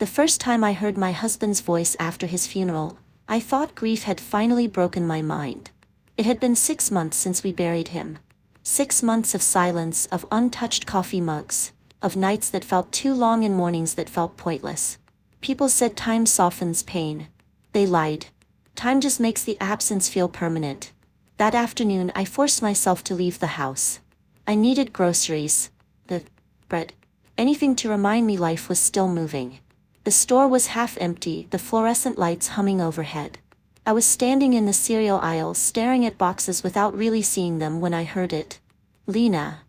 The first time I heard my husband's voice after his funeral, I thought grief had finally broken my mind. It had been 6 months since we buried him. 6 months of silence, of untouched coffee mugs, of nights that felt too long and mornings that felt pointless. People said time softens pain. They lied. Time just makes the absence feel permanent. That afternoon I forced myself to leave the house. I needed groceries, the bread, anything to remind me life was still moving. The store was half empty, the fluorescent lights humming overhead. I was standing in the cereal aisle staring at boxes without really seeing them when I heard it. Lena.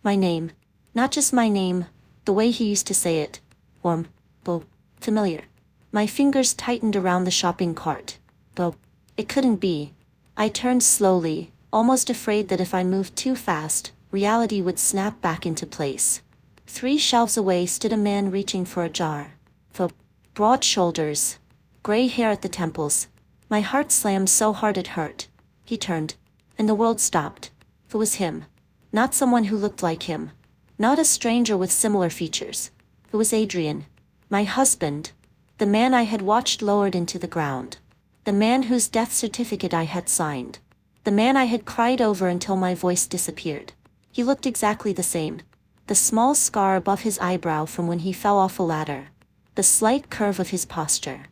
My name. Not just my name, the way he used to say it. Warm, but familiar. My fingers tightened around the shopping cart. But it couldn't be. I turned slowly, almost afraid that if I moved too fast, reality would snap back into place. 3 shelves away stood a man reaching for a jar. The broad shoulders, gray hair at the temples. My heart slammed so hard it hurt. He turned, and the world stopped. It was him. Not someone who looked like him. Not a stranger with similar features. It was Adrian. My husband. The man I had watched lowered into the ground. The man whose death certificate I had signed. The man I had cried over until my voice disappeared. He looked exactly the same. The small scar above his eyebrow from when he fell off a ladder. The slight curve of his posture.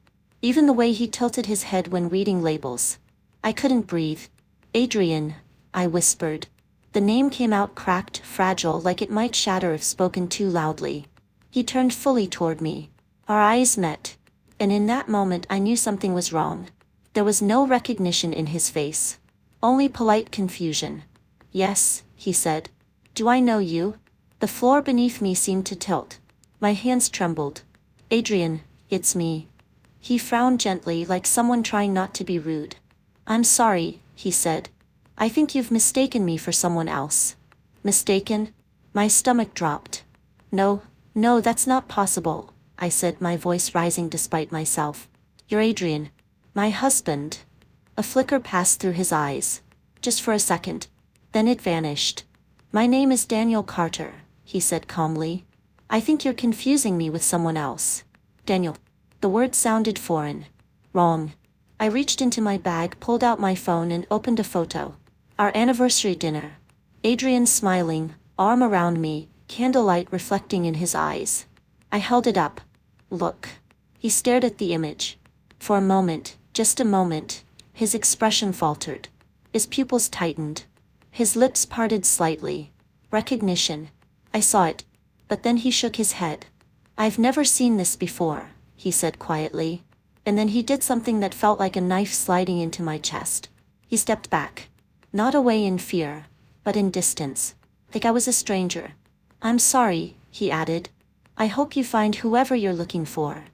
Even the way he tilted his head when reading labels. I couldn't breathe. Adrian, I whispered. The name came out cracked, fragile, like it might shatter if spoken too loudly. He turned fully toward me. Our eyes met. And in that moment I knew something was wrong. There was no recognition in his face. Only polite confusion. Yes, he said. Do I know you? The floor beneath me seemed to tilt. My hands trembled. Adrian, it's me. He frowned gently, like someone trying not to be rude. I'm sorry, he said. I think you've mistaken me for someone else. Mistaken? My stomach dropped. No, that's not possible, I said, my voice rising despite myself. You're Adrian. My husband. A flicker passed through his eyes. Just for a second. Then it vanished. My name is Daniel Carter, he said calmly. I think you're confusing me with someone else. Daniel. The word sounded foreign. Wrong. I reached into my bag, pulled out my phone and opened a photo. Our anniversary dinner. Adrian smiling, arm around me, candlelight reflecting in his eyes. I held it up. Look. He stared at the image. For a moment, just a moment, his expression faltered. His pupils tightened. His lips parted slightly. Recognition. I saw it. But then he shook his head. I've never seen this before, he said quietly. And then he did something that felt like a knife sliding into my chest. He stepped back. Not away in fear, but in distance. Like I was a stranger. I'm sorry, he added. I hope you find whoever you're looking for.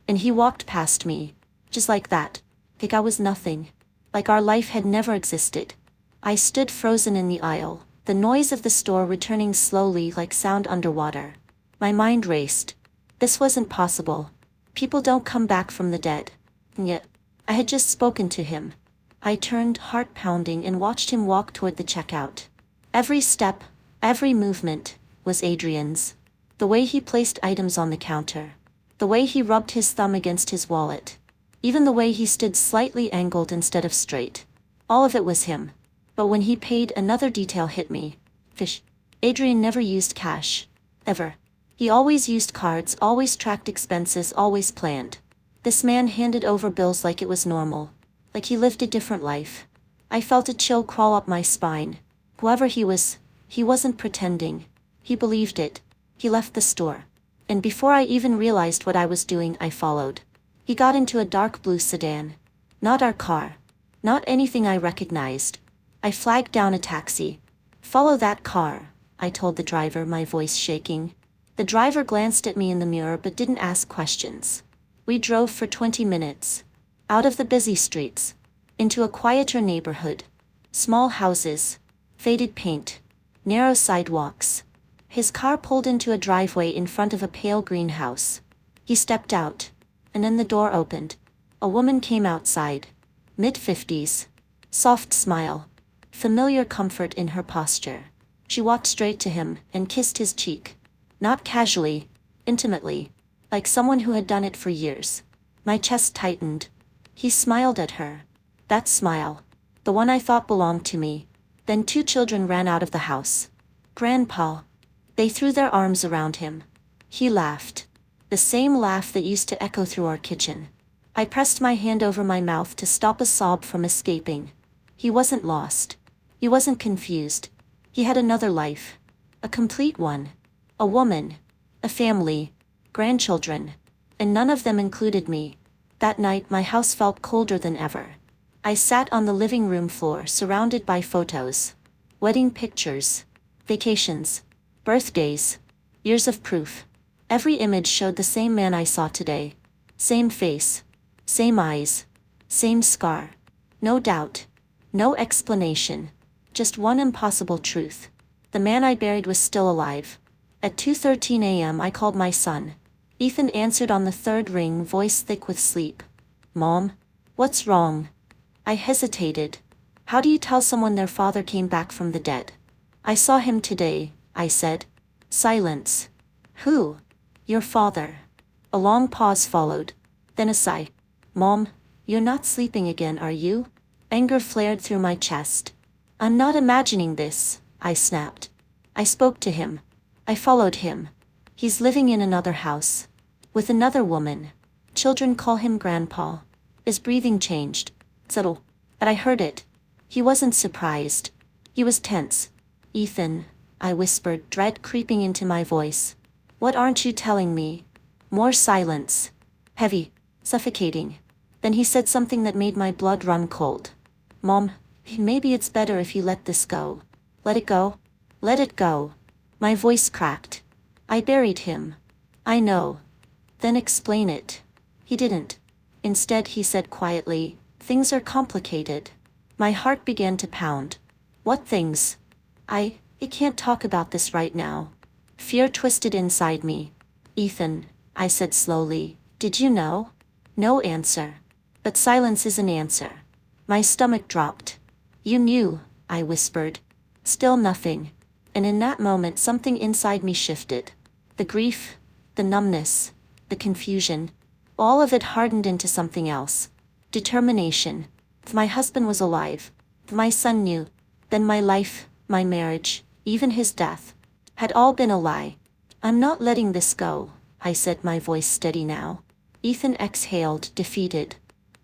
And he walked past me. Just like that. Like I was nothing. Like our life had never existed. I stood frozen in the aisle, the noise of the store returning slowly like sound underwater. My mind raced. This wasn't possible. People don't come back from the dead. And yet, I had just spoken to him. I turned, heart pounding, and watched him walk toward the checkout. Every step, every movement, was Adrian's. The way he placed items on the counter. The way he rubbed his thumb against his wallet. Even the way he stood slightly angled instead of straight. All of it was him. But when he paid, another detail hit me. Fish. Adrian never used cash. Ever. He always used cards, always tracked expenses, always planned. This man handed over bills like it was normal. Like he lived a different life. I felt a chill crawl up my spine. Whoever he was, he wasn't pretending. He believed it. He left the store. And before I even realized what I was doing, I followed. He got into a dark blue sedan. Not our car. Not anything I recognized. I flagged down a taxi. Follow that car, I told the driver, my voice shaking. The driver glanced at me in the mirror but didn't ask questions. We drove for 20 minutes. Out of the busy streets. Into a quieter neighborhood. Small houses. Faded paint. Narrow sidewalks. His car pulled into a driveway in front of a pale green house. He stepped out. And then the door opened. A woman came outside. Mid-50s. Soft smile. Familiar comfort in her posture. She walked straight to him and kissed his cheek. Not casually, intimately. like someone who had done it for years. My chest tightened. He smiled at her. That smile. The one I thought belonged to me. Then 2 children ran out of the house. Grandpa. They threw their arms around him. He laughed. The same laugh that used to echo through our kitchen. I pressed my hand over my mouth to stop a sob from escaping. He wasn't lost. He wasn't confused. He had another life. A complete one. A woman. A family. Grandchildren. And none of them included me. That night my house felt colder than ever. I sat on the living room floor surrounded by photos. Wedding pictures. Vacations. Birthdays. Years of proof. Every image showed the same man I saw today. Same face. Same eyes. Same scar. No doubt. No explanation. Just one impossible truth. The man I buried was still alive. At 2:13 a.m. I called my son. Ethan answered on the 3rd ring, voice thick with sleep. Mom? What's wrong? I hesitated. How do you tell someone their father came back from the dead? I saw him today, I said. Silence. Who? Your father. A long pause followed. Then a sigh. Mom, you're not sleeping again, are you? Anger flared through my chest. I'm not imagining this, I snapped. I spoke to him. I followed him. He's living in another house. With another woman. Children call him Grandpa. His breathing changed. Subtle. But I heard it. He wasn't surprised. He was tense. Ethan, I whispered, dread creeping into my voice. What aren't you telling me? More silence. Heavy. Suffocating. Then he said something that made my blood run cold. Mom, maybe it's better if you let this go. Let it go? Let it go. My voice cracked. I buried him. I know. Then explain it. He didn't. Instead he said quietly, things are complicated. My heart began to pound. What things? I can't talk about this right now. Fear twisted inside me. Ethan, I said slowly, did you know? No answer. But silence is an answer. My stomach dropped. You knew, I whispered. Still nothing. And in that moment something inside me shifted. The grief, the numbness, the confusion, all of it hardened into something else. Determination. If my husband was alive, if my son knew, then my life, my marriage, even his death, had all been a lie. I'm not letting this go, I said, my voice steady now. Ethan exhaled, defeated.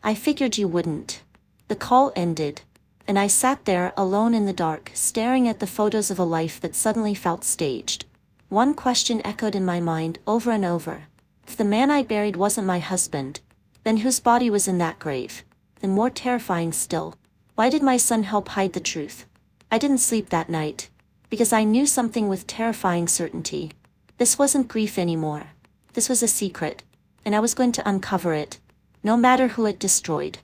I figured you wouldn't. The call ended. And I sat there alone in the dark, staring at the photos of a life that suddenly felt staged. One question echoed in my mind over and over. If the man I buried wasn't my husband, then whose body was in that grave? And more terrifying still, why did my son help hide the truth? I didn't sleep that night. Because I knew something with terrifying certainty. This wasn't grief anymore. This was a secret. And I was going to uncover it. No matter who it destroyed.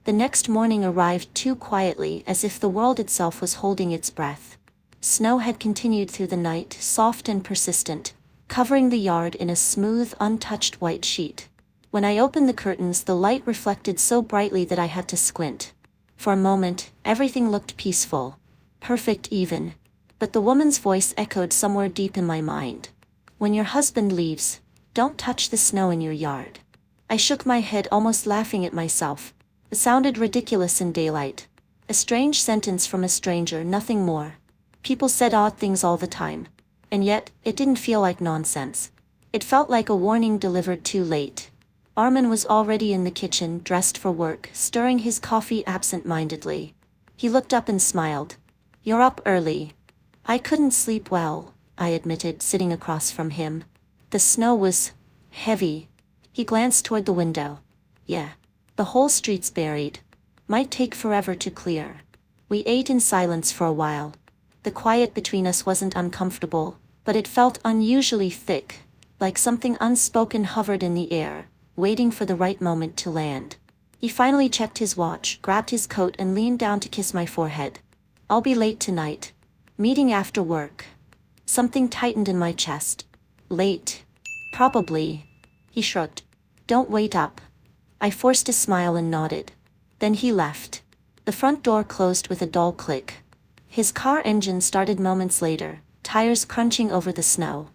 The next morning arrived too quietly, as if the world itself was holding its breath. Snow had continued through the night, soft and persistent, covering the yard in a smooth, untouched white sheet. When I opened the curtains, the light reflected so brightly that I had to squint. For a moment, everything looked peaceful. Perfect even. But the woman's voice echoed somewhere deep in my mind. When your husband leaves, don't touch the snow in your yard. I shook my head, almost laughing at myself. It sounded ridiculous in daylight. A strange sentence from a stranger, nothing more. People said odd things all the time. And yet, it didn't feel like nonsense. It felt like a warning delivered too late. Armin was already in the kitchen, dressed for work, stirring his coffee absent-mindedly. He looked up and smiled. You're up early. I couldn't sleep well, I admitted, sitting across from him. The snow was heavy. He glanced toward the window. Yeah. The whole street's buried. Might take forever to clear. We ate in silence for a while. The quiet between us wasn't uncomfortable, but it felt unusually thick, like something unspoken hovered in the air, waiting for the right moment to land. He finally checked his watch, grabbed his coat and leaned down to kiss my forehead. I'll be late tonight. Meeting after work. Something tightened in my chest. Late. Probably. He shrugged. Don't wait up. I forced a smile and nodded. Then he left. The front door closed with a dull click. His car engine started moments later, tires crunching over the snow.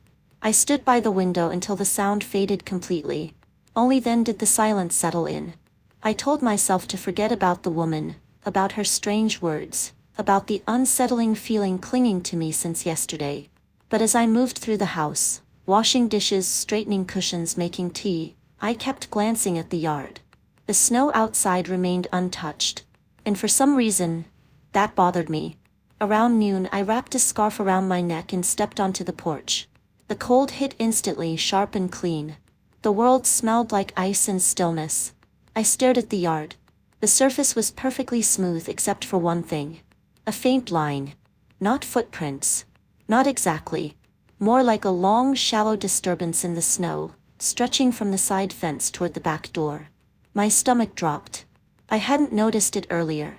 I stood by the window until the sound faded completely. Only then did the silence settle in. I told myself to forget about the woman, about her strange words, about the unsettling feeling clinging to me since yesterday. But as I moved through the house, washing dishes, straightening cushions, making tea, I kept glancing at the yard. The snow outside remained untouched. And for some reason, that bothered me. Around noon, I wrapped a scarf around my neck and stepped onto the porch. The cold hit instantly, sharp and clean. The world smelled like ice and stillness. I stared at the yard. The surface was perfectly smooth except for one thing. A faint line. Not footprints. Not exactly. More like a long, shallow disturbance in the snow, stretching from the side fence toward the back door. My stomach dropped. I hadn't noticed it earlier.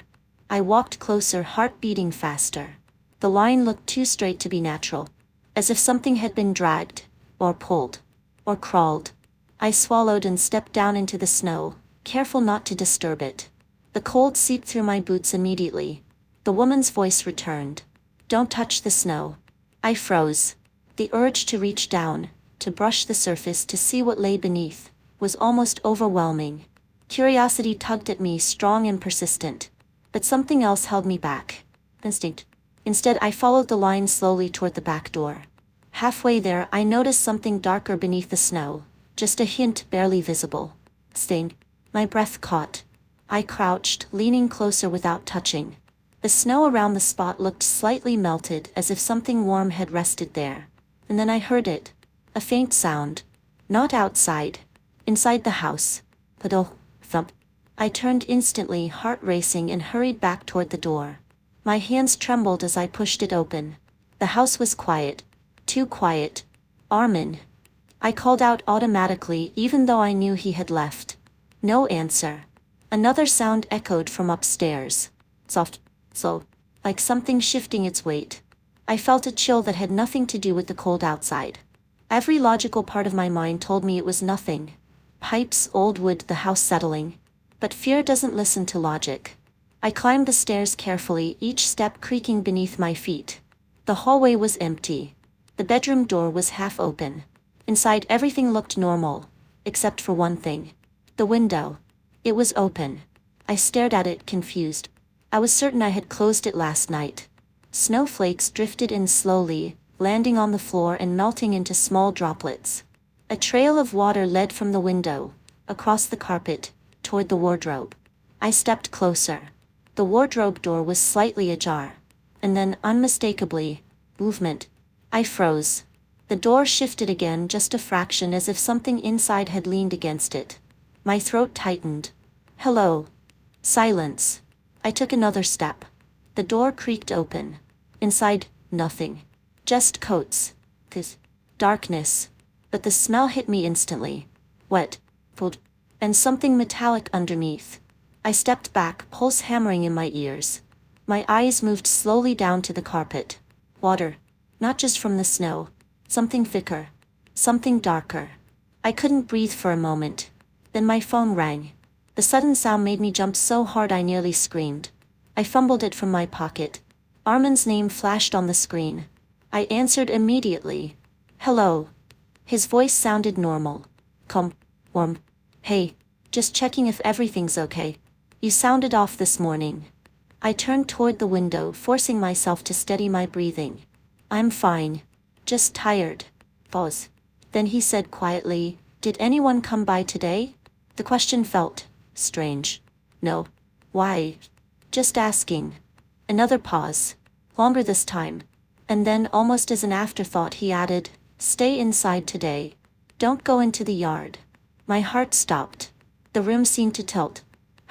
I walked closer, heart beating faster. The line looked too straight to be natural. As if something had been dragged, or pulled, or crawled. I swallowed and stepped down into the snow, careful not to disturb it. The cold seeped through my boots immediately. The woman's voice returned. "Don't touch the snow." I froze. The urge to reach down, to brush the surface to see what lay beneath, was almost overwhelming. Curiosity tugged at me, strong and persistent. But something else held me back. Instinct. Instead, I followed the line slowly toward the back door. Halfway there, I noticed something darker beneath the snow, just a hint barely visible. Sting. My breath caught. I crouched, leaning closer without touching. The snow around the spot looked slightly melted, as if something warm had rested there. And then I heard it. A faint sound. Not outside. Inside the house. Padel. Thump. I turned instantly, heart racing, and hurried back toward the door. My hands trembled as I pushed it open. The house was quiet. Too quiet. "Armin." I called out automatically, even though I knew he had left. No answer. Another sound echoed from upstairs. Soft, slow, like something shifting its weight. I felt a chill that had nothing to do with the cold outside. Every logical part of my mind told me it was nothing. Pipes, old wood, the house settling. But fear doesn't listen to logic. I climbed the stairs carefully, each step creaking beneath my feet. The hallway was empty. The bedroom door was half open. Inside, everything looked normal, except for one thing. The window. It was open. I stared at it, confused. I was certain I had closed it last night. Snowflakes drifted in slowly, landing on the floor and melting into small droplets. A trail of water led from the window, across the carpet, toward the wardrobe. I stepped closer. The wardrobe door was slightly ajar. And then, unmistakably, movement. I froze. The door shifted again, just a fraction, as if something inside had leaned against it. My throat tightened. "Hello." Silence. I took another step. The door creaked open. Inside, nothing. Just coats. This darkness. But the smell hit me instantly. Wet. Cold. And something metallic underneath. I stepped back, pulse hammering in my ears. My eyes moved slowly down to the carpet. Water. Not just from the snow. Something thicker. Something darker. I couldn't breathe for a moment. Then my phone rang. The sudden sound made me jump so hard I nearly screamed. I fumbled it from my pocket. Armin's name flashed on the screen. I answered immediately. "Hello." His voice sounded normal. "Calm. Warm. Hey. Just checking if everything's okay. You sounded off this morning." I turned toward the window, forcing myself to steady my breathing. "I'm fine. Just tired." Pause. Then he said quietly, "Did anyone come by today?" The question felt strange. "No." "Why?" "Just asking." Another pause. Longer this time. And then, almost as an afterthought, he added, "Stay inside today. Don't go into the yard." My heart stopped. The room seemed to tilt.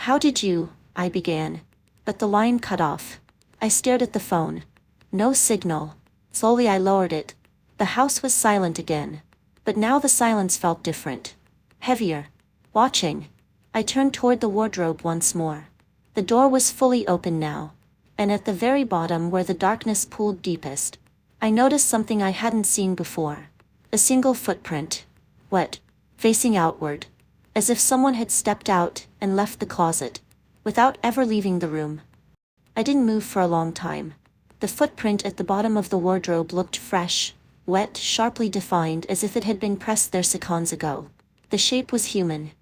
"How did you?" I began. But the line cut off. I stared at the phone. No signal. Slowly I lowered it. The house was silent again. But now the silence felt different. Heavier. Watching. I turned toward the wardrobe once more. The door was fully open now. And at the very bottom, where the darkness pooled deepest, I noticed something I hadn't seen before. A single footprint. Wet. Facing outward. As if someone had stepped out and left the closet, without ever leaving the room. I didn't move for a long time. The footprint at the bottom of the wardrobe looked fresh, wet, sharply defined as if it had been pressed there seconds ago. The shape was human.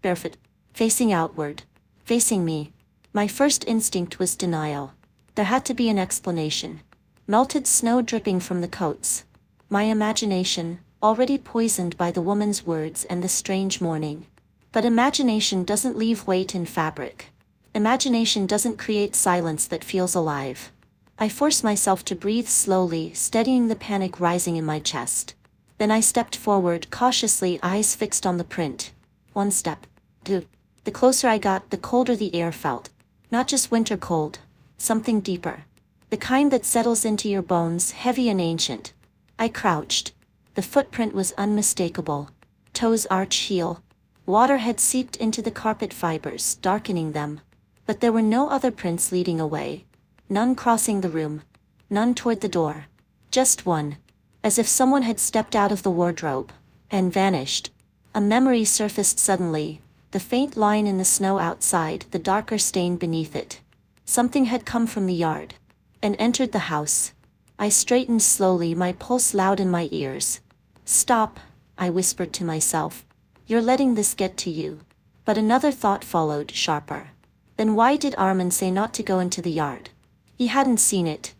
Barefoot. Facing outward. Facing me. My first instinct was denial. There had to be an explanation. Melted snow dripping from the coats. My imagination, already poisoned by the woman's words and the strange morning. But imagination doesn't leave weight in fabric. Imagination doesn't create silence that feels alive. I forced myself to breathe slowly, steadying the panic rising in my chest. Then I stepped forward, cautiously, eyes fixed on the print. One step. Two. The closer I got, the colder the air felt. Not just winter cold. Something deeper. The kind that settles into your bones, heavy and ancient. I crouched. The footprint was unmistakable. Toes arch heel. Water had seeped into the carpet fibers, darkening them. But there were no other prints leading away. None crossing the room. None toward the door. Just one. As if someone had stepped out of the wardrobe and vanished. A memory surfaced suddenly. The faint line in the snow outside, the darker stain beneath it. Something had come from the yard and entered the house. I straightened slowly, my pulse loud in my ears. Stop, I whispered to myself. You're letting this get to you. But another thought followed, sharper. Then why did Armand say not to go into the yard? He hadn't seen it.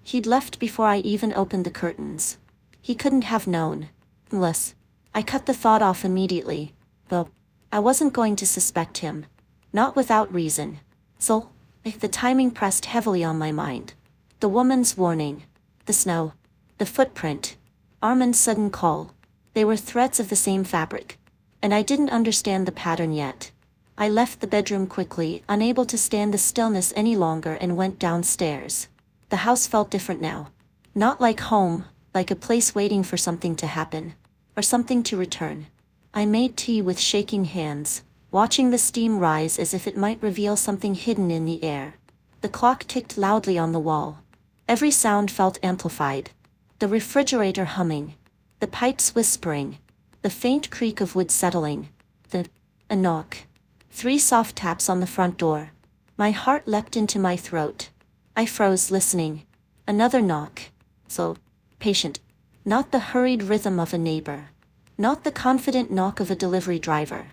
He'd left before I even opened the curtains. He couldn't have known. Unless. I cut the thought off immediately. Well, I wasn't going to suspect him. Not without reason. So, the timing pressed heavily on my mind. The woman's warning. The snow. The footprint. Armand's sudden call. They were threads of the same fabric. And I didn't understand the pattern yet. I left the bedroom quickly, unable to stand the stillness any longer, and went downstairs. The house felt different now. Not like home, like a place waiting for something to happen. Or something to return. I made tea with shaking hands, watching the steam rise as if it might reveal something hidden in the air. The clock ticked loudly on the wall. Every sound felt amplified. The refrigerator humming. The pipes whispering. The faint creak of wood settling. A knock. 3 soft taps on the front door. My heart leapt into my throat. I froze, listening. Another knock. So patient. Not the hurried rhythm of a neighbor. Not the confident knock of a delivery driver.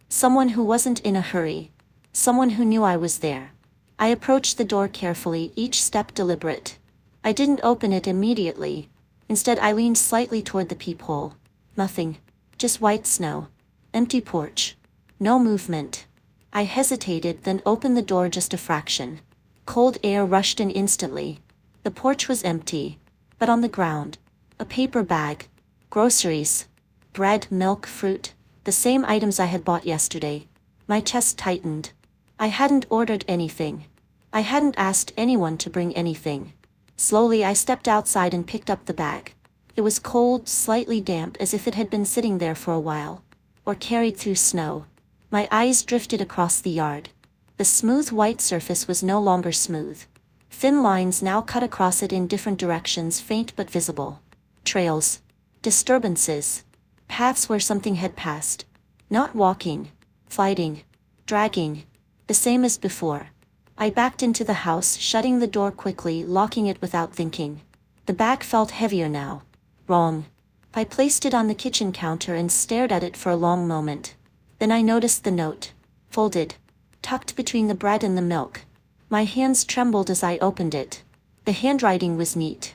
Someone who wasn't in a hurry. Someone who knew I was there. I approached the door carefully, each step deliberate. I didn't open it immediately. Instead, I leaned slightly toward the peephole. Nothing. Just white snow. Empty porch. No movement. I hesitated, then opened the door just a fraction. Cold air rushed in instantly. The porch was empty. But on the ground, a paper bag. Groceries. Bread, milk, fruit. The same items I had bought yesterday. My chest tightened. I hadn't ordered anything. I hadn't asked anyone to bring anything. Slowly I stepped outside and picked up the bag. It was cold, slightly damp, as if it had been sitting there for a while. Or carried through snow. My eyes drifted across the yard. The smooth white surface was no longer smooth. Thin lines now cut across it in different directions, faint but visible. Trails. Disturbances. Paths where something had passed. Not walking. Fighting. Dragging. The same as before. I backed into the house, shutting the door quickly, locking it without thinking. The bag felt heavier now. Wrong. I placed it on the kitchen counter and stared at it for a long moment. Then I noticed the note. Folded. Tucked between the bread and the milk. My hands trembled as I opened it. The handwriting was neat.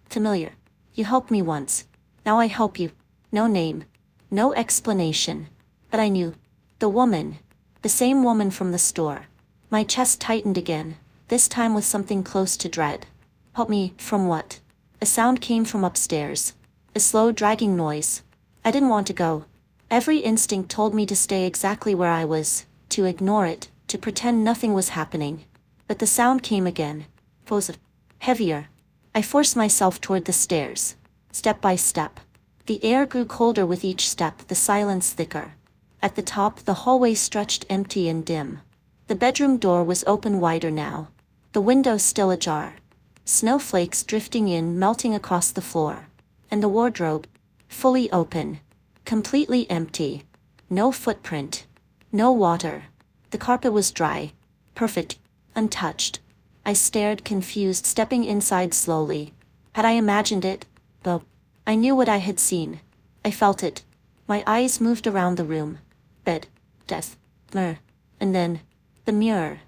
Familiar. You helped me once. Now I help you. No name. No explanation. But I knew. The woman. The same woman from the store. My chest tightened again, this time with something close to dread. Help me, from what? A sound came from upstairs. A slow dragging noise. I didn't want to go. Every instinct told me to stay exactly where I was, to ignore it, to pretend nothing was happening. But the sound came again. Heavier. I forced myself toward the stairs. Step by step. The air grew colder with each step, the silence thicker. At the top, the hallway stretched empty and dim. The bedroom door was open wider now. The window still ajar. Snowflakes drifting in, melting across the floor. And the wardrobe, fully open. Completely empty. No footprint. No water. The carpet was dry. Perfect. Untouched. I stared, confused, stepping inside slowly. Had I imagined it, I knew what I had seen. I felt it. My eyes moved around the room. Bed, desk, mirror, and then the mirror.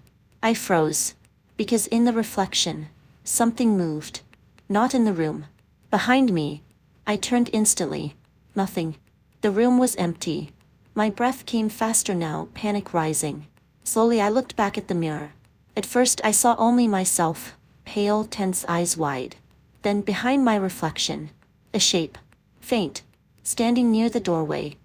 I froze. Because in the reflection, something moved. Not in the room. Behind me. I turned instantly. Nothing. The room was empty. My breath came faster now, panic rising. Slowly I looked back at the mirror. At first I saw only myself, pale, tense, eyes wide. Then behind my reflection, a shape. Faint. Standing near the doorway.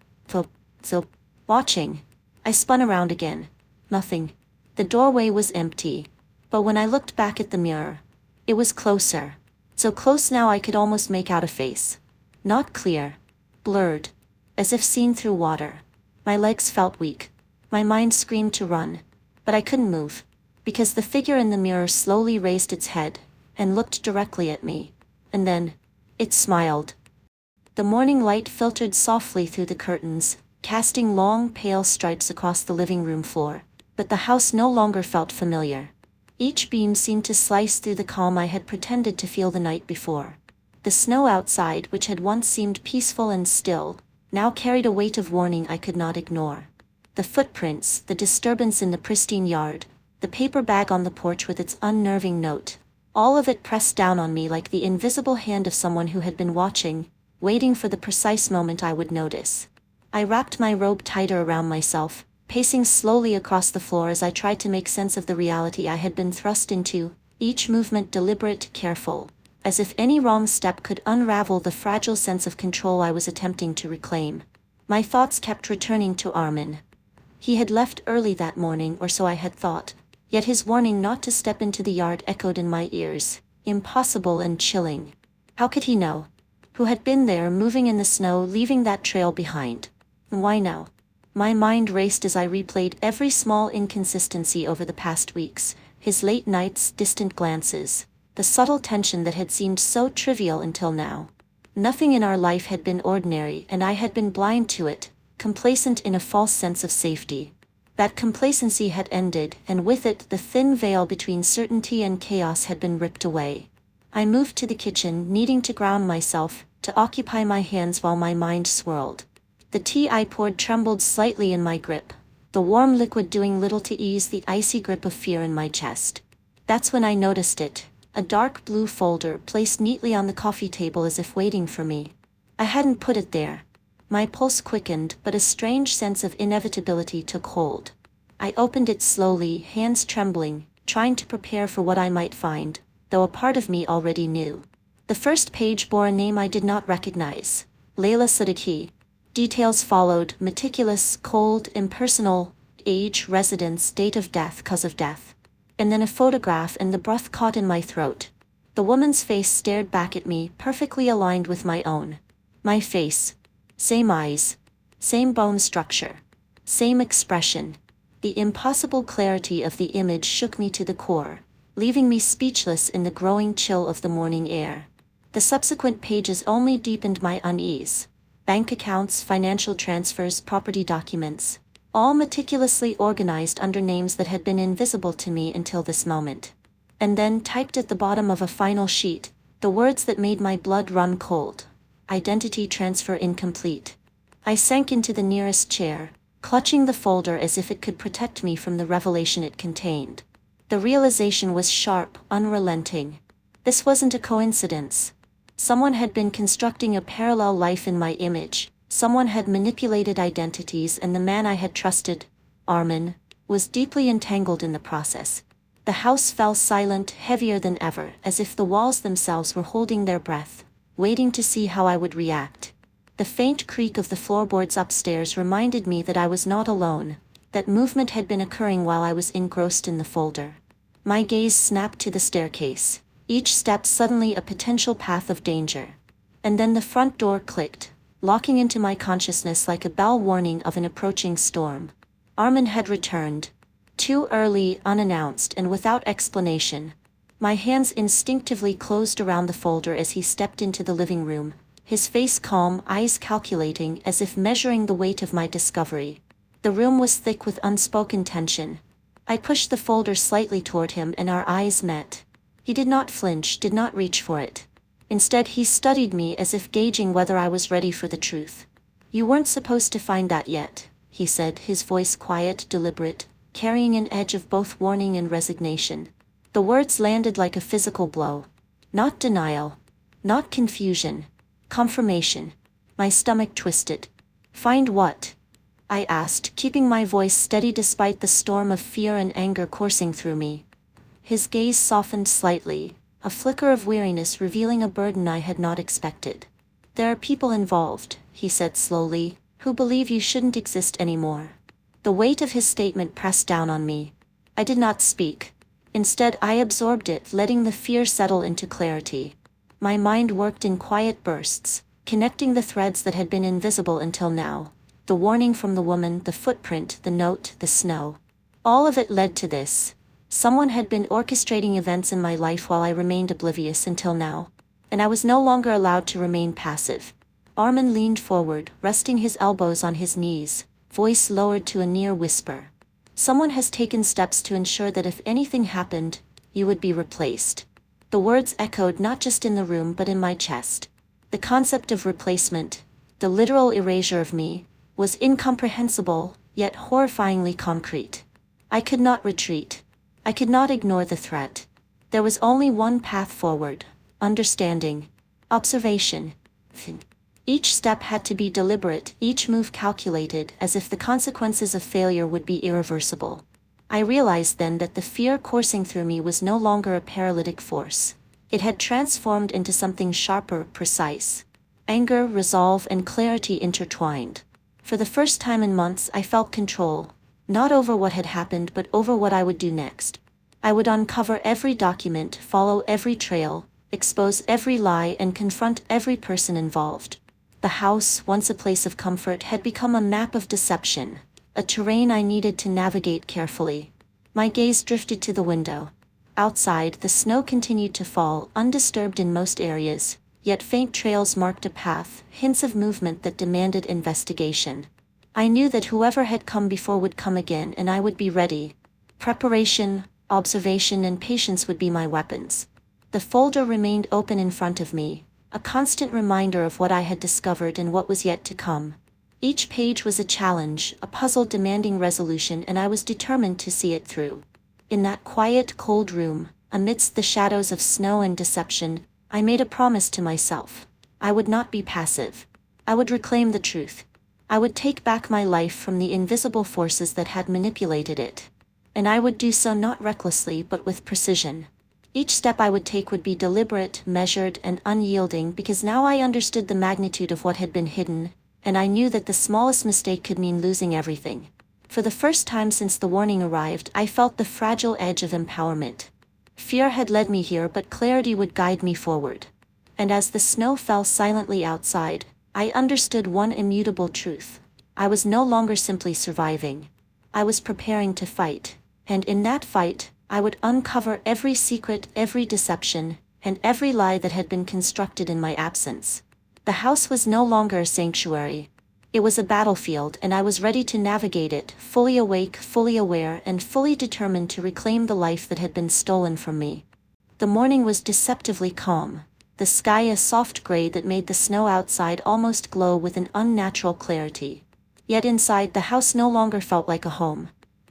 So, watching. I spun around again. Nothing. The doorway was empty. But when I looked back at the mirror, it was closer. So close now I could almost make out a face. Not clear. Blurred. As if seen through water. My legs felt weak. My mind screamed to run. But I couldn't move. Because the figure in the mirror slowly raised its head, and looked directly at me. And then, it smiled. The morning light filtered softly through the curtains, casting long, pale stripes across the living room floor. But the house no longer felt familiar. Each beam seemed to slice through the calm I had pretended to feel the night before. The snow outside, which had once seemed peaceful and still, now carried a weight of warning I could not ignore. The footprints, the disturbance in the pristine yard, the paper bag on the porch with its unnerving note, all of it pressed down on me like the invisible hand of someone who had been watching, waiting for the precise moment I would notice. I wrapped my robe tighter around myself, pacing slowly across the floor as I tried to make sense of the reality I had been thrust into, each movement deliberate, careful, as if any wrong step could unravel the fragile sense of control I was attempting to reclaim. My thoughts kept returning to Armin. He had left early that morning, or so I had thought, yet his warning not to step into the yard echoed in my ears, impossible and chilling. How could he know? Who had been there, moving in the snow, leaving that trail behind? Why now? My mind raced as I replayed every small inconsistency over the past weeks, his late nights, distant glances, the subtle tension that had seemed so trivial until now. Nothing in our life had been ordinary, and I had been blind to it, complacent in a false sense of safety. That complacency had ended, and with it the thin veil between certainty and chaos had been ripped away. I moved to the kitchen, needing to ground myself, to occupy my hands while my mind swirled. The tea I poured trembled slightly in my grip, the warm liquid doing little to ease the icy grip of fear in my chest. That's when I noticed it, a dark blue folder placed neatly on the coffee table as if waiting for me. I hadn't put it there. My pulse quickened, but a strange sense of inevitability took hold. I opened it slowly, hands trembling, trying to prepare for what I might find, though a part of me already knew. The first page bore a name I did not recognize, Layla Siddiqui. Details followed, meticulous, cold, impersonal, age, residence, date of death, cause of death. And then a photograph, and the breath caught in my throat. The woman's face stared back at me, perfectly aligned with my own. My face. Same eyes. Same bone structure. Same expression. The impossible clarity of the image shook me to the core, leaving me speechless in the growing chill of the morning air. The subsequent pages only deepened my unease. Bank accounts, financial transfers, property documents, all meticulously organized under names that had been invisible to me until this moment. And then, typed at the bottom of a final sheet, the words that made my blood run cold. Identity transfer incomplete. I sank into the nearest chair, clutching the folder as if it could protect me from the revelation it contained. The realization was sharp, unrelenting. This wasn't a coincidence. Someone had been constructing a parallel life in my image. Someone had manipulated identities, and the man I had trusted, Armin, was deeply entangled in the process. The house fell silent, heavier than ever, as if the walls themselves were holding their breath, waiting to see how I would react. The faint creak of the floorboards upstairs reminded me that I was not alone, that movement had been occurring while I was engrossed in the folder. My gaze snapped to the staircase, each step suddenly a potential path of danger. And then the front door clicked, locking into my consciousness like a bell warning of an approaching storm. Armin had returned. Too early, unannounced, and without explanation. My hands instinctively closed around the folder as he stepped into the living room, his face calm, eyes calculating, as if measuring the weight of my discovery. The room was thick with unspoken tension. I pushed the folder slightly toward him, and our eyes met. He did not flinch, did not reach for it. Instead, he studied me as if gauging whether I was ready for the truth. "You weren't supposed to find that yet," he said, his voice quiet, deliberate, carrying an edge of both warning and resignation. The words landed like a physical blow. Not denial. Not confusion. Confirmation. My stomach twisted. "Find what?" I asked, keeping my voice steady despite the storm of fear and anger coursing through me. His gaze softened slightly, a flicker of weariness revealing a burden I had not expected. "There are people involved," he said slowly, "who believe you shouldn't exist anymore." The weight of his statement pressed down on me. I did not speak. Instead, I absorbed it, letting the fear settle into clarity. My mind worked in quiet bursts, connecting the threads that had been invisible until now. The warning from the woman, the footprint, the note, the snow. All of it led to this. Someone had been orchestrating events in my life while I remained oblivious until now. And I was no longer allowed to remain passive. Armin leaned forward, resting his elbows on his knees, voice lowered to a near whisper. "Someone has taken steps to ensure that if anything happened, you would be replaced." The words echoed not just in the room but in my chest. The concept of replacement, the literal erasure of me, was incomprehensible, yet horrifyingly concrete. I could not retreat. I could not ignore the threat. There was only one path forward: understanding. Observation. Each step had to be deliberate, each move calculated, as if the consequences of failure would be irreversible. I realized then that the fear coursing through me was no longer a paralytic force. It had transformed into something sharper, precise. Anger, resolve, and clarity intertwined. For the first time in months, I felt control, not over what had happened but over what I would do next. I would uncover every document, follow every trail, expose every lie, and confront every person involved. The house, once a place of comfort, had become a map of deception, a terrain I needed to navigate carefully. My gaze drifted to the window. Outside, the snow continued to fall, undisturbed in most areas, yet faint trails marked a path, hints of movement that demanded investigation. I knew that whoever had come before would come again, and I would be ready. Preparation, observation, and patience would be my weapons. The folder remained open in front of me, a constant reminder of what I had discovered and what was yet to come. Each page was a challenge, a puzzle demanding resolution, and I was determined to see it through. In that quiet, cold room, amidst the shadows of snow and deception, I made a promise to myself. I would not be passive. I would reclaim the truth. I would take back my life from the invisible forces that had manipulated it. And I would do so not recklessly but with precision. Each step I would take would be deliberate, measured, and unyielding, because now I understood the magnitude of what had been hidden, and I knew that the smallest mistake could mean losing everything. For the first time since the warning arrived, I felt the fragile edge of empowerment. Fear had led me here, but clarity would guide me forward. And as the snow fell silently outside, I understood one immutable truth. I was no longer simply surviving. I was preparing to fight, and in that fight, I would uncover every secret, every deception, and every lie that had been constructed in my absence. The house was no longer a sanctuary. It was a battlefield, and I was ready to navigate it, fully awake, fully aware, and fully determined to reclaim the life that had been stolen from me. The morning was deceptively calm, the sky a soft gray that made the snow outside almost glow with an unnatural clarity. Yet inside, the house no longer felt like a home.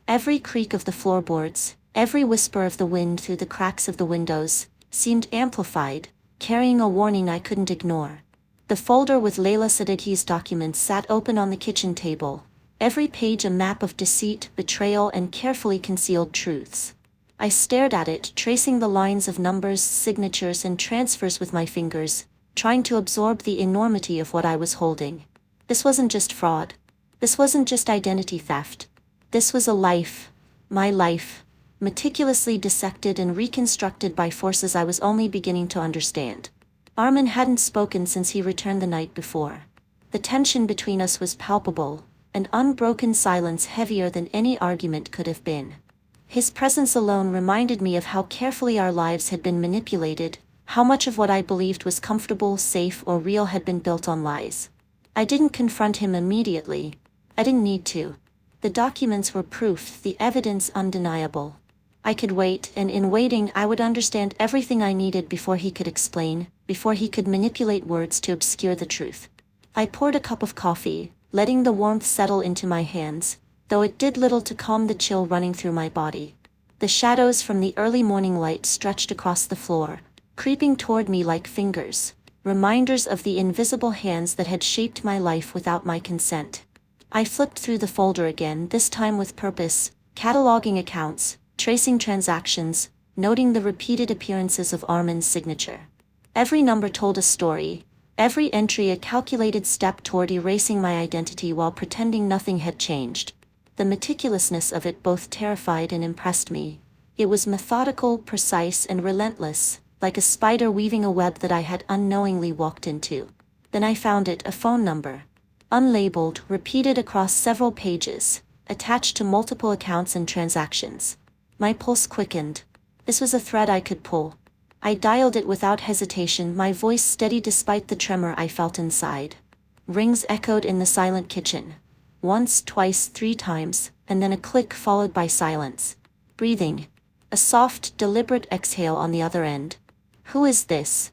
Every creak of the floorboards, every whisper of the wind through the cracks of the windows, seemed amplified, carrying a warning I couldn't ignore. The folder with Layla Sadeghi's documents sat open on the kitchen table, every page a map of deceit, betrayal, and carefully concealed truths. I stared at it, tracing the lines of numbers, signatures, and transfers with my fingers, trying to absorb the enormity of what I was holding. This wasn't just fraud. This wasn't just identity theft. This was a life, my life, meticulously dissected and reconstructed by forces I was only beginning to understand. Armin hadn't spoken since he returned the night before. The tension between us was palpable, an unbroken silence heavier than any argument could have been. His presence alone reminded me of how carefully our lives had been manipulated, how much of what I believed was comfortable, safe, or real had been built on lies. I didn't confront him immediately. I didn't need to. The documents were proof, the evidence undeniable. I could wait, and in waiting I would understand everything I needed before he could explain, before he could manipulate words to obscure the truth. I poured a cup of coffee, letting the warmth settle into my hands, though it did little to calm the chill running through my body. The shadows from the early morning light stretched across the floor, creeping toward me like fingers, reminders of the invisible hands that had shaped my life without my consent. I flipped through the folder again, this time with purpose, cataloging accounts, tracing transactions, noting the repeated appearances of Armin's signature. Every number told a story, every entry a calculated step toward erasing my identity while pretending nothing had changed. The meticulousness of it both terrified and impressed me. It was methodical, precise, and relentless, like a spider weaving a web that I had unknowingly walked into. Then I found it, a phone number. Unlabeled, repeated across several pages, attached to multiple accounts and transactions. My pulse quickened. This was a thread I could pull. I dialed it without hesitation, my voice steady despite the tremor I felt inside. Rings echoed in the silent kitchen. Once, twice, 3 times, and then a click followed by silence. Breathing. A soft, deliberate exhale on the other end. "Who is this?"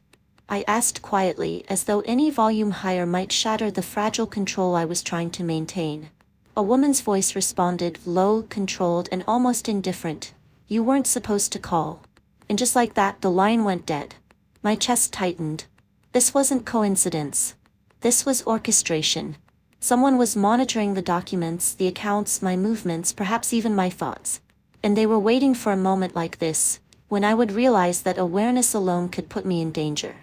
I asked quietly, as though any volume higher might shatter the fragile control I was trying to maintain. A woman's voice responded, low, controlled, and almost indifferent. "You weren't supposed to call." And just like that, the line went dead. My chest tightened. This wasn't coincidence. This was orchestration. Someone was monitoring the documents, the accounts, my movements, perhaps even my thoughts. And they were waiting for a moment like this, when I would realize that awareness alone could put me in danger.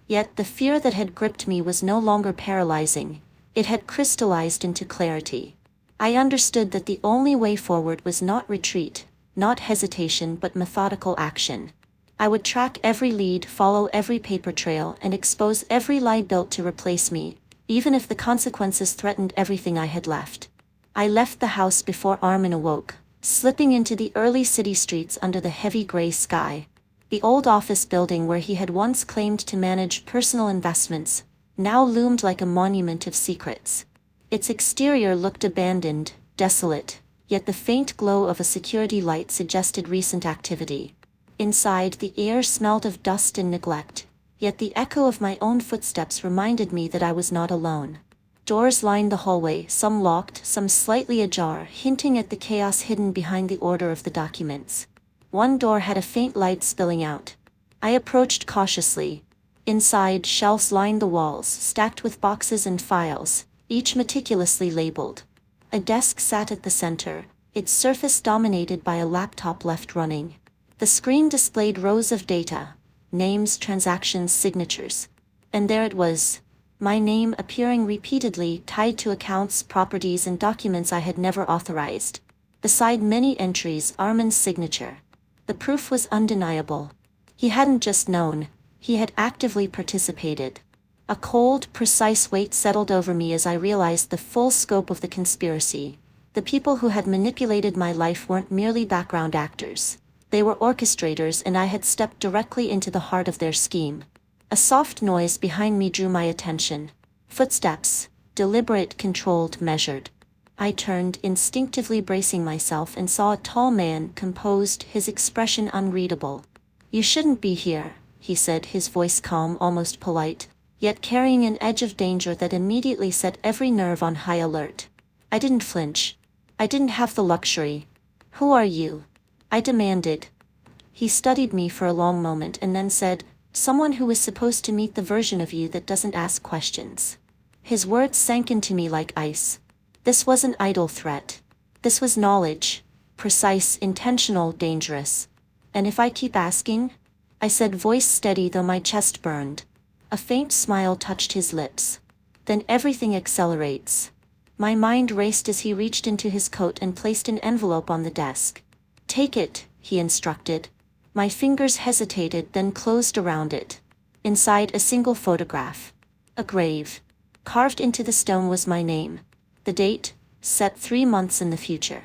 Yet the fear that had gripped me was no longer paralyzing. It had crystallized into clarity. I understood that the only way forward was not retreat, not hesitation, but methodical action. I would track every lead, follow every paper trail, and expose every lie built to replace me, even if the consequences threatened everything I had left. I left the house before Armin awoke, slipping into the early city streets under the heavy gray sky. The old office building where he had once claimed to manage personal investments now loomed like a monument of secrets. Its exterior looked abandoned, desolate, yet the faint glow of a security light suggested recent activity. Inside, the air smelled of dust and neglect, yet the echo of my own footsteps reminded me that I was not alone. Doors lined the hallway, some locked, some slightly ajar, hinting at the chaos hidden behind the order of the documents. One door had a faint light spilling out. I approached cautiously. Inside, shelves lined the walls, stacked with boxes and files, each meticulously labeled. A desk sat at the center, its surface dominated by a laptop left running. The screen displayed rows of data, names, transactions, signatures. And there it was, my name appearing repeatedly, tied to accounts, properties, and documents I had never authorized. Beside many entries, Armin's signature. The proof was undeniable. He hadn't just known, he had actively participated. A cold, precise weight settled over me as I realized the full scope of the conspiracy. The people who had manipulated my life weren't merely background actors. They were orchestrators, and I had stepped directly into the heart of their scheme. A soft noise behind me drew my attention. Footsteps, deliberate, controlled, measured. I turned, instinctively bracing myself, and saw a tall man, composed, his expression unreadable. "You shouldn't be here," he said, his voice calm, almost polite, yet carrying an edge of danger that immediately set every nerve on high alert. I didn't flinch. I didn't have the luxury. "Who are you?" I demanded. He studied me for a long moment and then said, "Someone who is supposed to meet the version of you that doesn't ask questions." His words sank into me like ice. This wasn't idle threat. This was knowledge. Precise, intentional, dangerous. "And if I keep asking?" I said, voice steady though my chest burned. A faint smile touched his lips. "Then everything accelerates." My mind raced as he reached into his coat and placed an envelope on the desk. "Take it," he instructed. My fingers hesitated, then closed around it. Inside, a single photograph. A grave. Carved into the stone was my name. The date, set 3 months in the future.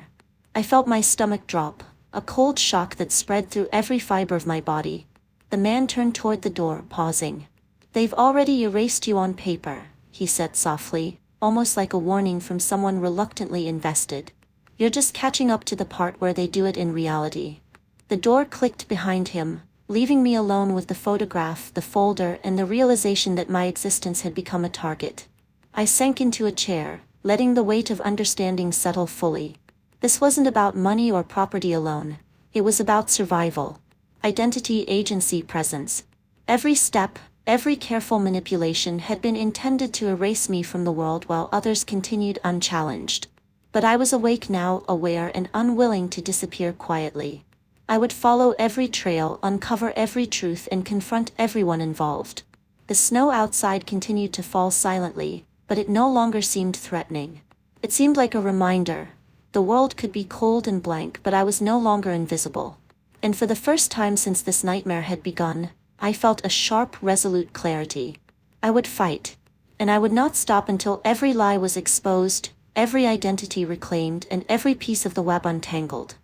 I felt my stomach drop, a cold shock that spread through every fiber of my body. The man turned toward the door, pausing. "They've already erased you on paper," he said softly, almost like a warning from someone reluctantly invested. "You're just catching up to the part where they do it in reality." The door clicked behind him, leaving me alone with the photograph, the folder, and the realization that my existence had become a target. I sank into a chair, letting the weight of understanding settle fully. This wasn't about money or property alone. It was about survival. Identity, agency, presence. Every step, every careful manipulation had been intended to erase me from the world while others continued unchallenged. But I was awake now, aware and unwilling to disappear quietly. I would follow every trail, uncover every truth, and confront everyone involved. The snow outside continued to fall silently, but it no longer seemed threatening. It seemed like a reminder. The world could be cold and blank, but I was no longer invisible. And for the first time since this nightmare had begun, I felt a sharp, resolute clarity. I would fight. And I would not stop until every lie was exposed, every identity reclaimed, and every piece of the web untangled.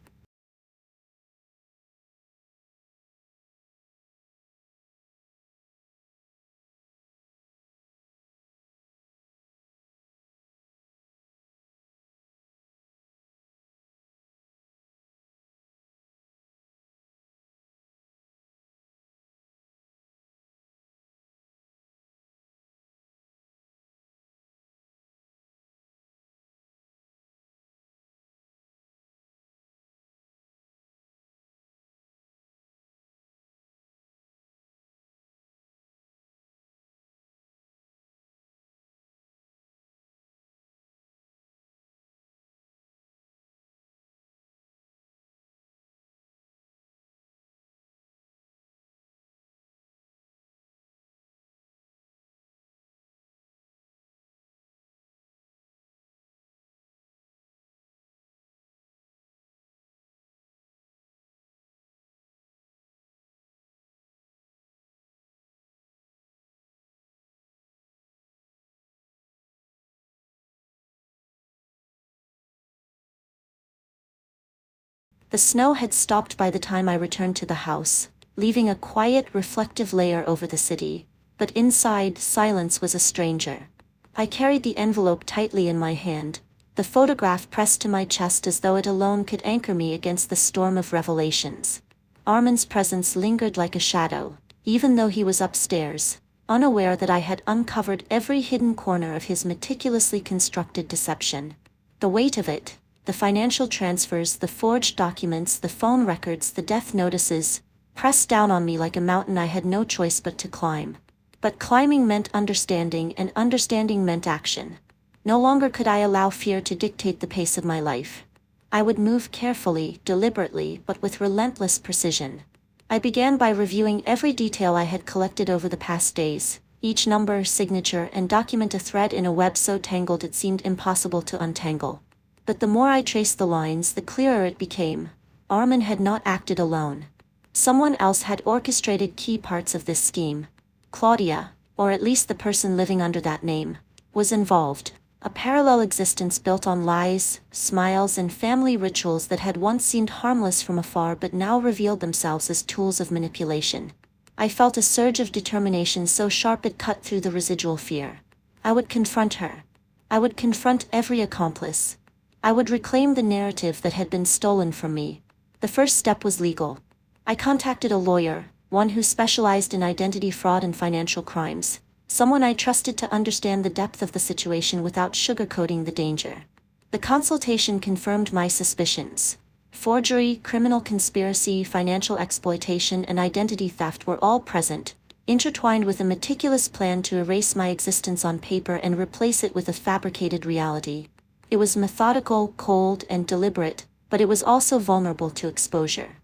The snow had stopped by the time I returned to the house, leaving a quiet, reflective layer over the city, but inside, silence was a stranger. I carried the envelope tightly in my hand, the photograph pressed to my chest as though it alone could anchor me against the storm of revelations. Armin's presence lingered like a shadow, even though he was upstairs, unaware that I had uncovered every hidden corner of his meticulously constructed deception. The weight of it, the financial transfers, the forged documents, the phone records, the death notices, pressed down on me like a mountain I had no choice but to climb. But climbing meant understanding, and understanding meant action. No longer could I allow fear to dictate the pace of my life. I would move carefully, deliberately, but with relentless precision. I began by reviewing every detail I had collected over the past days, each number, signature, and document a thread in a web so tangled it seemed impossible to untangle. But the more I traced the lines, the clearer it became. Armin had not acted alone. Someone else had orchestrated key parts of this scheme. Claudia, or at least the person living under that name, was involved. A parallel existence built on lies, smiles, and family rituals that had once seemed harmless from afar but now revealed themselves as tools of manipulation. I felt a surge of determination so sharp it cut through the residual fear. I would confront her. I would confront every accomplice. I would reclaim the narrative that had been stolen from me. The first step was legal. I contacted a lawyer, one who specialized in identity fraud and financial crimes, someone I trusted to understand the depth of the situation without sugarcoating the danger. The consultation confirmed my suspicions. Forgery, criminal conspiracy, financial exploitation, and identity theft were all present, intertwined with a meticulous plan to erase my existence on paper and replace it with a fabricated reality. It was methodical, cold, and deliberate, but it was also vulnerable to exposure.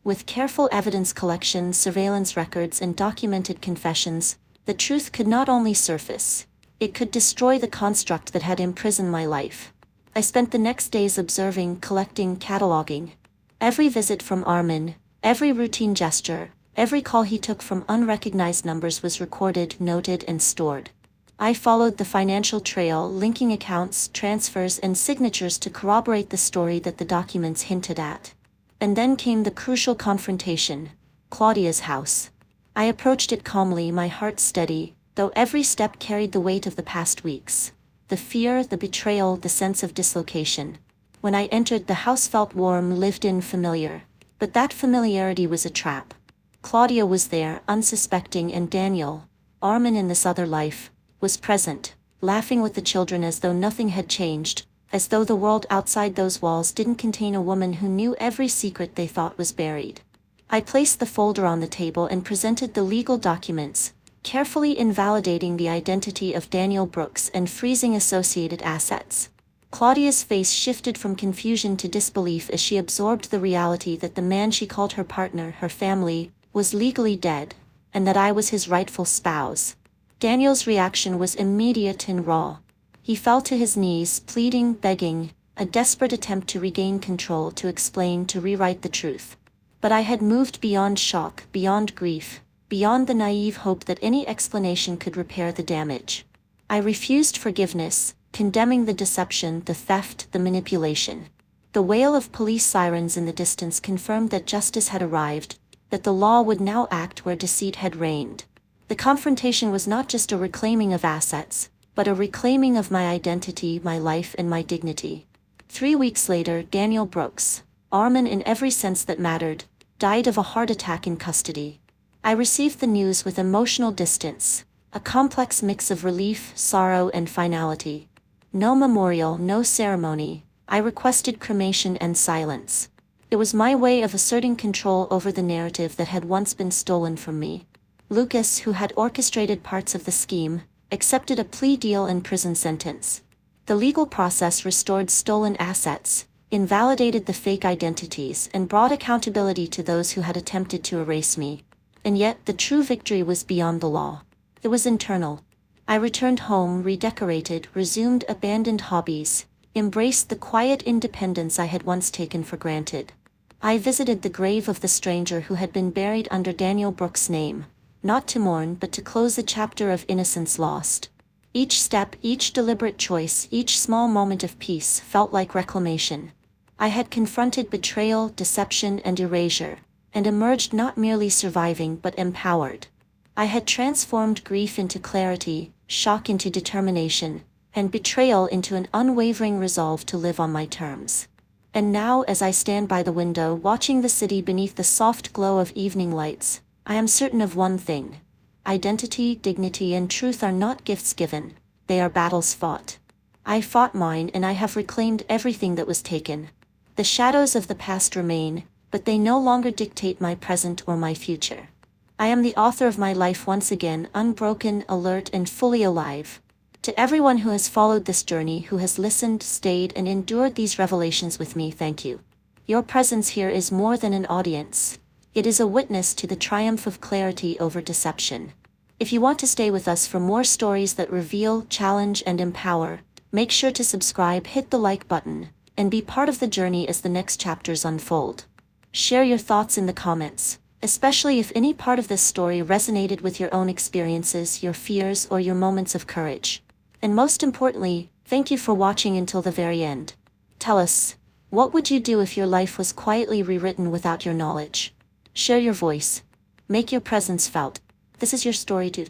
With careful evidence collection, surveillance records, and documented confessions, the truth could not only surface, it could destroy the construct that had imprisoned my life. I spent the next days observing, collecting, cataloging. Every visit from Armin, every routine gesture, every call he took from unrecognized numbers was recorded, noted, and stored. I followed the financial trail, linking accounts, transfers, and signatures to corroborate the story that the documents hinted at. And then came the crucial confrontation: Claudia's house. I approached it calmly, my heart steady, though every step carried the weight of the past weeks. The fear, the betrayal, the sense of dislocation. When I entered, the house felt warm, lived in, familiar. But that familiarity was a trap. Claudia was there, unsuspecting, and Daniel, Armin in this other life, was present, laughing with the children as though nothing had changed, as though the world outside those walls didn't contain a woman who knew every secret they thought was buried. I placed the folder on the table and presented the legal documents, carefully invalidating the identity of Daniel Brooks and freezing associated assets. Claudia's face shifted from confusion to disbelief as she absorbed the reality that the man she called her partner, her family, was legally dead, and that I was his rightful spouse. Daniel's reaction was immediate and raw. He fell to his knees, pleading, begging, a desperate attempt to regain control, to explain, to rewrite the truth. But I had moved beyond shock, beyond grief, beyond the naive hope that any explanation could repair the damage. I refused forgiveness, condemning the deception, the theft, the manipulation. The wail of police sirens in the distance confirmed that justice had arrived, that the law would now act where deceit had reigned. The confrontation was not just a reclaiming of assets, but a reclaiming of my identity, my life, and my dignity. 3 weeks later, Daniel Brooks, Armin in every sense that mattered, died of a heart attack in custody. I received the news with emotional distance, a complex mix of relief, sorrow, and finality. No memorial, no ceremony. I requested cremation and silence. It was my way of asserting control over the narrative that had once been stolen from me. Lucas, who had orchestrated parts of the scheme, accepted a plea deal and prison sentence. The legal process restored stolen assets, invalidated the fake identities, and brought accountability to those who had attempted to erase me. And yet, the true victory was beyond the law. It was internal. I returned home, redecorated, resumed abandoned hobbies, embraced the quiet independence I had once taken for granted. I visited the grave of the stranger who had been buried under Daniel Brooks' name, not to mourn but to close a chapter of innocence lost. Each step, each deliberate choice, each small moment of peace felt like reclamation. I had confronted betrayal, deception, and erasure, and emerged not merely surviving but empowered. I had transformed grief into clarity, shock into determination, and betrayal into an unwavering resolve to live on my terms. And now, as I stand by the window watching the city beneath the soft glow of evening lights, I am certain of one thing. Identity, dignity, and truth are not gifts given, they are battles fought. I fought mine, and I have reclaimed everything that was taken. The shadows of the past remain, but they no longer dictate my present or my future. I am the author of my life once again, unbroken, alert, and fully alive. To everyone who has followed this journey, who has listened, stayed, and endured these revelations with me, thank you. Your presence here is more than an audience. It is a witness to the triumph of clarity over deception. If you want to stay with us for more stories that reveal, challenge, and empower, make sure to subscribe, hit the like button, and be part of the journey as the next chapters unfold. Share your thoughts in the comments, especially if any part of this story resonated with your own experiences, your fears, or your moments of courage. And most importantly, thank you for watching until the very end. Tell us, what would you do if your life was quietly rewritten without your knowledge? Share your voice. Make your presence felt. This is your story too.